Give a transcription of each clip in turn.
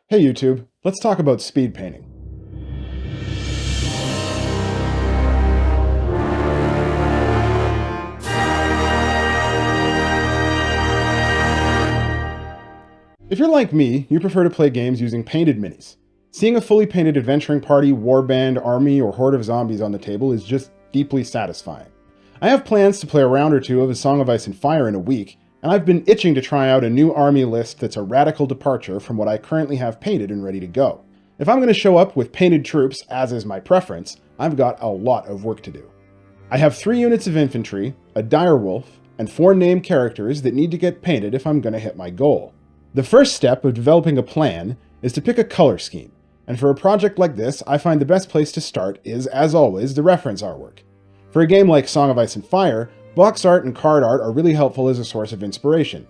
Hey YouTube, let's talk about speed painting. If you're like me, you prefer to play games using painted minis. Seeing a fully painted adventuring party, warband, army, or horde of zombies on the table is just deeply satisfying. I have plans to play a round or two of A Song of Ice and Fire in a week, and I've been itching to try out a new army list that's a radical departure from what I currently have painted and ready to go. If I'm going to show up with painted troops, as is my preference, I've got a lot of work to do. I have 3 units of infantry, a direwolf, and 4 named characters that need to get painted if I'm going to hit my goal. The first step of developing a plan is to pick a color scheme, and for a project like this, I find the best place to start is, as always, the reference artwork. For a game like Song of Ice and Fire, box art and card art are really helpful as a source of inspiration.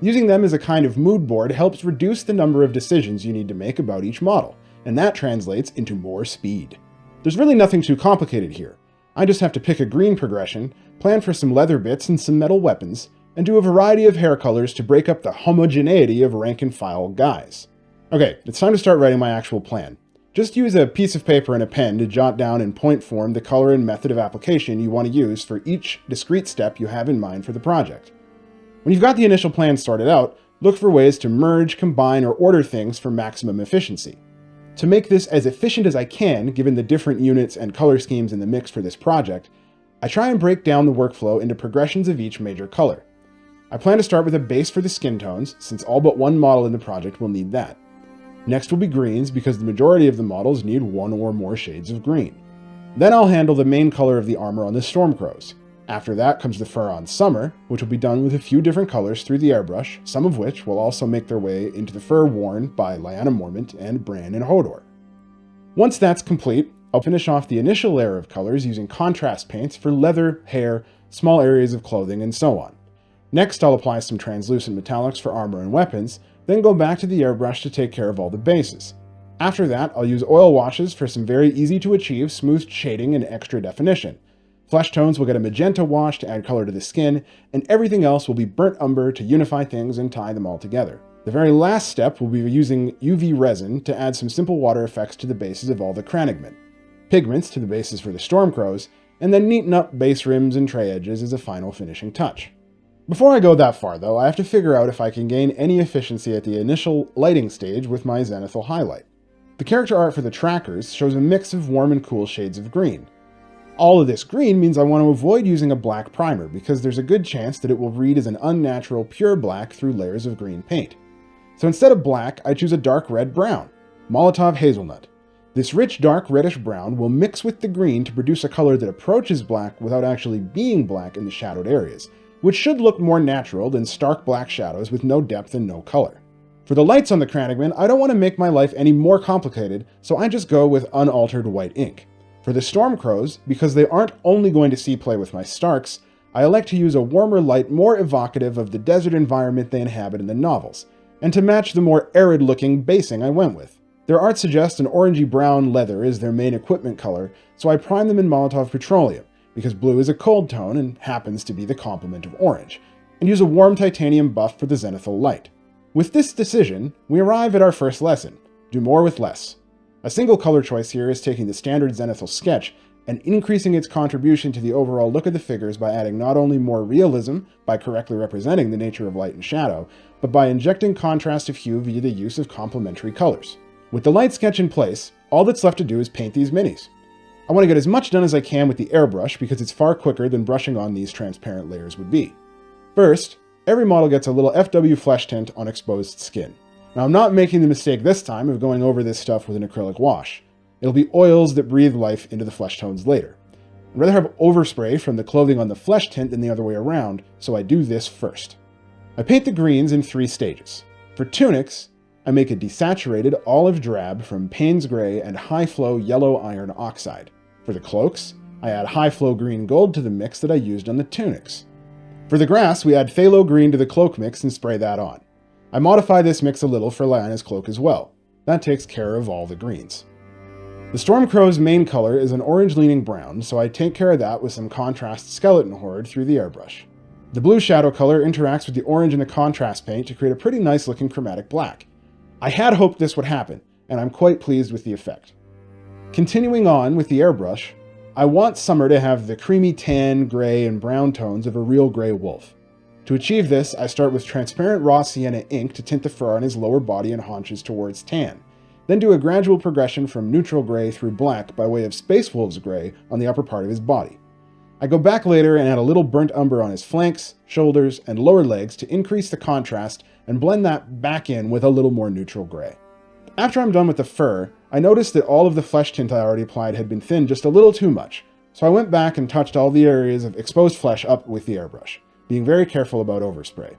Using them as a kind of mood board helps reduce the number of decisions you need to make about each model, and that translates into more speed. There's really nothing too complicated here. I just have to pick a green progression, plan for some leather bits and some metal weapons, and do a variety of hair colors to break up the homogeneity of rank-and-file guys. Okay, it's time to start writing my actual plan. Just use a piece of paper and a pen to jot down in point form the color and method of application you want to use for each discrete step you have in mind for the project. When you've got the initial plan sorted out, look for ways to merge, combine, or order things for maximum efficiency. To make this as efficient as I can, given the different units and color schemes in the mix for this project, I try and break down the workflow into progressions of each major color. I plan to start with a base for the skin tones, since all but one model in the project will need that. Next will be greens, because the majority of the models need one or more shades of green. Then I'll handle the main color of the armor on the Stormcrows. After that comes the fur on Summer, which will be done with a few different colors through the airbrush, some of which will also make their way into the fur worn by Lyanna Mormont and Bran and Hodor. Once that's complete, I'll finish off the initial layer of colors using contrast paints for leather, hair, small areas of clothing, and so on. Next, I'll apply some translucent metallics for armor and weapons, then go back to the airbrush to take care of all the bases. After that, I'll use oil washes for some very easy to achieve smooth shading and extra definition. Flesh tones will get a magenta wash to add color to the skin, and everything else will be burnt umber to unify things and tie them all together. The very last step will be using UV resin to add some simple water effects to the bases of all the Crannogmen, pigments to the bases for the Stormcrows, and then neaten up base rims and tray edges as a final finishing touch. Before I go that far though, I have to figure out if I can gain any efficiency at the initial lighting stage with my zenithal highlight. The character art for the trackers shows a mix of warm and cool shades of green. All of this green means I want to avoid using a black primer because there's a good chance that it will read as an unnatural pure black through layers of green paint. So instead of black, I choose a dark red-brown, Molotov Hazelnut. This rich dark reddish brown will mix with the green to produce a color that approaches black without actually being black in the shadowed areas, which should look more natural than stark black shadows with no depth and no color. For the lights on the Crannogmen, I don't want to make my life any more complicated, so I just go with unaltered white ink. For the Stormcrows, because they aren't only going to see play with my Starks, I elect to use a warmer light more evocative of the desert environment they inhabit in the novels, and to match the more arid-looking basing I went with. Their art suggests an orangey-brown leather is their main equipment color, so I prime them in Molotov Petroleum, because blue is a cold tone and happens to be the complement of orange, and use a warm titanium buff for the zenithal light. With this decision, we arrive at our first lesson: do more with less. A single color choice here is taking the standard zenithal sketch and increasing its contribution to the overall look of the figures by adding not only more realism by correctly representing the nature of light and shadow, but by injecting contrast of hue via the use of complementary colors. With the light sketch in place, all that's left to do is paint these minis. I want to get as much done as I can with the airbrush because it's far quicker than brushing on these transparent layers would be. First, every model gets a little FW flesh tint on exposed skin. Now I'm not making the mistake this time of going over this stuff with an acrylic wash. It'll be oils that breathe life into the flesh tones later. I'd rather have overspray from the clothing on the flesh tint than the other way around, so I do this first. I paint the greens in 3 stages. For tunics, I make a desaturated olive drab from Payne's Gray and high-flow yellow iron oxide. For the cloaks, I add high-flow green gold to the mix that I used on the tunics. For the grass, we add phthalo green to the cloak mix and spray that on. I modify this mix a little for Lyanna's cloak as well. That takes care of all the greens. The Stormcrow's main color is an orange-leaning brown, so I take care of that with some contrast skeleton horde through the airbrush. The blue shadow color interacts with the orange in the contrast paint to create a pretty nice-looking chromatic black. I had hoped this would happen, and I'm quite pleased with the effect. Continuing on with the airbrush, I want Summer to have the creamy tan, gray, and brown tones of a real gray wolf. To achieve this, I start with transparent raw sienna ink to tint the fur on his lower body and haunches towards tan, then do a gradual progression from neutral gray through black by way of Space Wolf's gray on the upper part of his body. I go back later and add a little burnt umber on his flanks, shoulders, and lower legs to increase the contrast and blend that back in with a little more neutral gray. After I'm done with the fur, I noticed that all of the flesh tint I already applied had been thinned just a little too much, so I went back and touched all the areas of exposed flesh up with the airbrush, being very careful about overspray.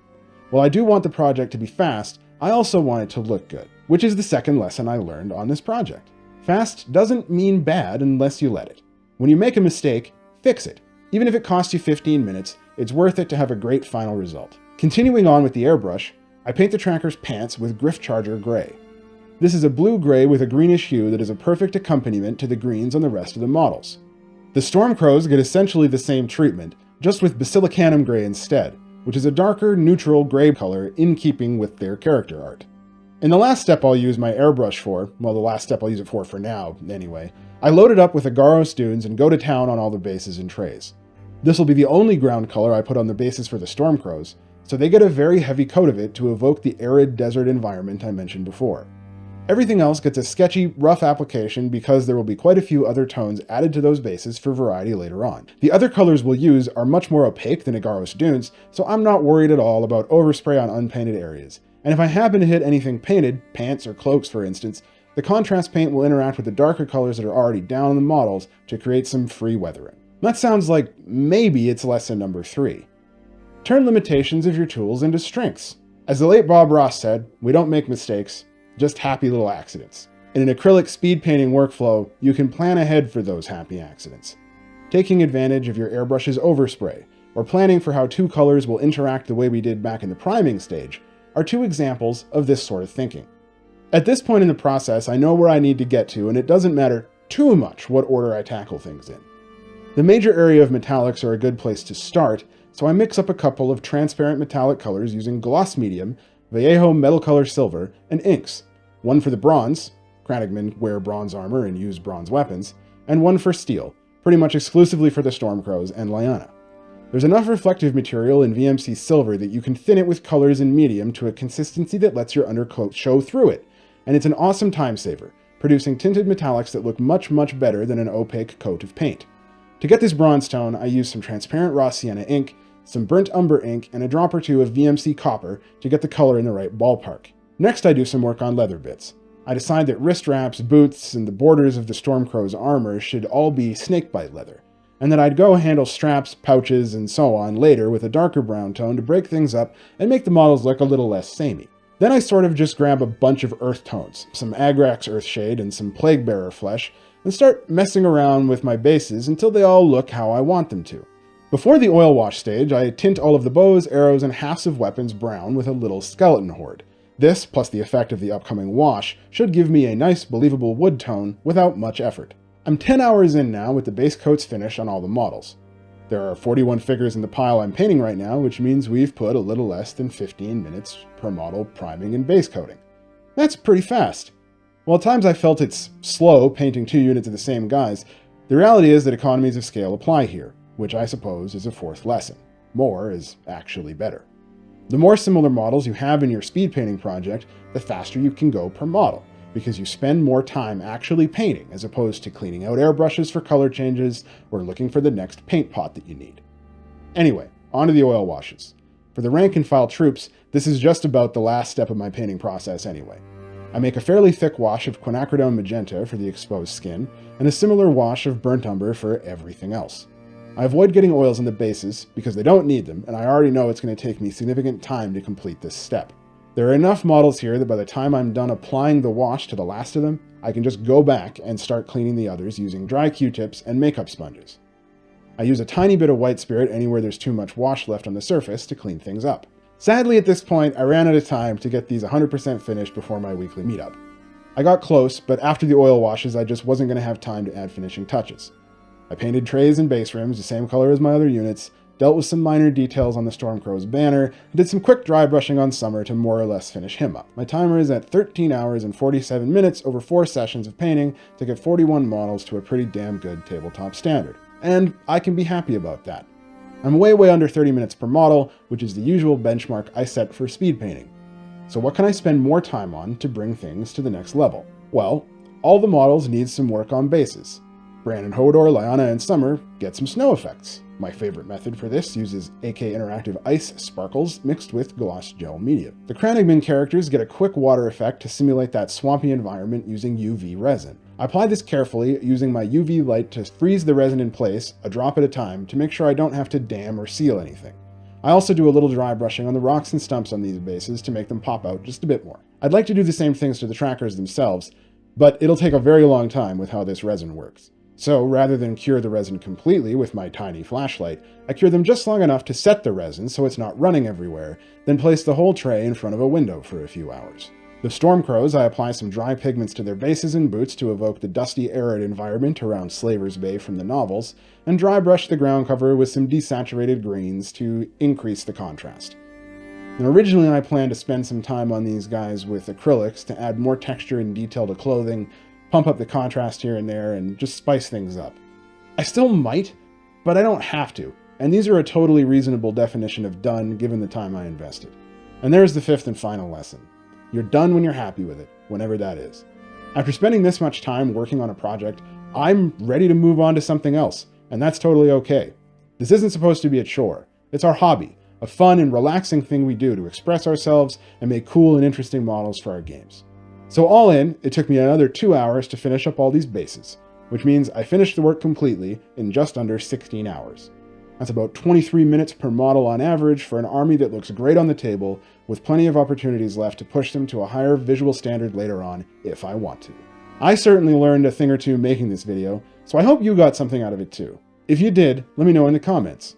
While I do want the project to be fast, I also want it to look good, which is the second lesson I learned on this project. Fast doesn't mean bad unless you let it. When you make a mistake, fix it. Even if it costs you 15 minutes, it's worth it to have a great final result. Continuing on with the airbrush, I paint the tracker's pants with Griff Charger Gray. This is a blue-gray with a greenish hue that is a perfect accompaniment to the greens on the rest of the models. The Stormcrows get essentially the same treatment, just with Basilicanum Gray instead, which is a darker, neutral gray color in keeping with their character art. In the last step I'll use my airbrush for, well, the last step I'll use it for now, anyway, I load it up with Agaros Dunes and go to town on all the bases and trays. This will be the only ground color I put on the bases for the Stormcrows, so they get a very heavy coat of it to evoke the arid desert environment I mentioned before. Everything else gets a sketchy, rough application because there will be quite a few other tones added to those bases for variety later on. The other colors we'll use are much more opaque than Agaros Dunes, so I'm not worried at all about overspray on unpainted areas. And if I happen to hit anything painted, pants or cloaks for instance, the contrast paint will interact with the darker colors that are already down on the models to create some free weathering. That sounds like maybe it's lesson number 3. Turn limitations of your tools into strengths. As the late Bob Ross said, we don't make mistakes, just happy little accidents. In an acrylic speed painting workflow, you can plan ahead for those happy accidents. Taking advantage of your airbrush's overspray, or planning for how 2 colors will interact the way we did back in the priming stage, are 2 examples of this sort of thinking. At this point in the process, I know where I need to get to, and it doesn't matter too much what order I tackle things in. The major area of metallics are a good place to start, so I mix up a couple of transparent metallic colors using gloss medium, Vallejo Metal Color Silver, and inks. One for the bronze, Crannogmen wear bronze armor and use bronze weapons, and one for steel, pretty much exclusively for the Stormcrows and Lyanna. There's enough reflective material in VMC Silver that you can thin it with colors in medium to a consistency that lets your undercoat show through it, and it's an awesome time saver, producing tinted metallics that look much better than an opaque coat of paint. To get this bronze tone, I use some transparent raw sienna ink, some burnt umber ink, and a drop or 2 of VMC copper to get the color in the right ballpark. Next I do some work on leather bits. I decide that wrist wraps, boots, and the borders of the Stormcrow's armor should all be snakebite leather, and that I'd go handle straps, pouches, and so on later with a darker brown tone to break things up and make the models look a little less samey. Then I sort of just grab a bunch of earth tones, some Agrax Earthshade and some Plaguebearer flesh, and start messing around with my bases until they all look how I want them to. Before the oil wash stage, I tint all of the bows, arrows, and halves of weapons brown with a little skeleton horde. This, plus the effect of the upcoming wash, should give me a nice, believable wood tone without much effort. I'm 10 hours in now with the base coats finished on all the models. There are 41 figures in the pile I'm painting right now, which means we've put a little less than 15 minutes per model priming and base coating. That's pretty fast. While at times I felt it's slow painting 2 units of the same guys, the reality is that economies of scale apply here, which I suppose is a 4th lesson. More is actually better. The more similar models you have in your speed painting project, the faster you can go per model, because you spend more time actually painting as opposed to cleaning out airbrushes for color changes or looking for the next paint pot that you need. Anyway, on to the oil washes. For the rank and file troops, this is just about the last step of my painting process anyway. I make a fairly thick wash of quinacridone magenta for the exposed skin, and a similar wash of burnt umber for everything else. I avoid getting oils on the bases because they don't need them, and I already know it's going to take me significant time to complete this step. There are enough models here that by the time I'm done applying the wash to the last of them, I can just go back and start cleaning the others using dry Q-tips and makeup sponges. I use a tiny bit of white spirit anywhere there's too much wash left on the surface to clean things up. Sadly, at this point, I ran out of time to get these 100% finished before my weekly meetup. I got close, but after the oil washes, I just wasn't going to have time to add finishing touches. I painted trays and base rims the same color as my other units, dealt with some minor details on the Stormcrow's banner, and did some quick dry brushing on Summer to more or less finish him up. My timer is at 13 hours and 47 minutes over 4 sessions of painting to get 41 models to a pretty damn good tabletop standard. And I can be happy about that. I'm way under 30 minutes per model, which is the usual benchmark I set for speed painting. So what can I spend more time on to bring things to the next level? Well, all the models need some work on bases. Bran and Hodor, Lyanna, and Summer get some snow effects. My favorite method for this uses AK Interactive Ice sparkles mixed with gloss gel media. The Crannogman characters get a quick water effect to simulate that swampy environment using UV resin. I apply this carefully, using my UV light to freeze the resin in place, a drop at a time, to make sure I don't have to dam or seal anything. I also do a little dry brushing on the rocks and stumps on these bases to make them pop out just a bit more. I'd like to do the same things to the trackers themselves, but it'll take a very long time with how this resin works. So rather than cure the resin completely with my tiny flashlight, I cure them just long enough to set the resin so it's not running everywhere, then place the whole tray in front of a window for a few hours. The Stormcrows, I apply some dry pigments to their bases and boots to evoke the dusty, arid environment around Slaver's Bay from the novels, and dry brush the ground cover with some desaturated greens to increase the contrast. Now, originally I planned to spend some time on these guys with acrylics to add more texture and detail to clothing, pump up the contrast here and there, and just spice things up. I still might, but I don't have to, and these are a totally reasonable definition of done given the time I invested. And there's the fifth and final lesson. You're done when you're happy with it, whenever that is. After spending this much time working on a project, I'm ready to move on to something else, and that's totally okay. This isn't supposed to be a chore. It's our hobby, a fun and relaxing thing we do to express ourselves and make cool and interesting models for our games. So all in, it took me another 2 hours to finish up all these bases, which means I finished the work completely in just under 16 hours. That's about 23 minutes per model on average for an army that looks great on the table, with plenty of opportunities left to push them to a higher visual standard later on if I want to. I certainly learned a thing or two making this video, so I hope you got something out of it too. If you did, let me know in the comments.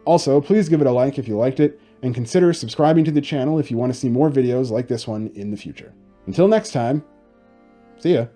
Also, please give it a like if you liked it, and consider subscribing to the channel if you want to see more videos like this one in the future. Until next time, see ya.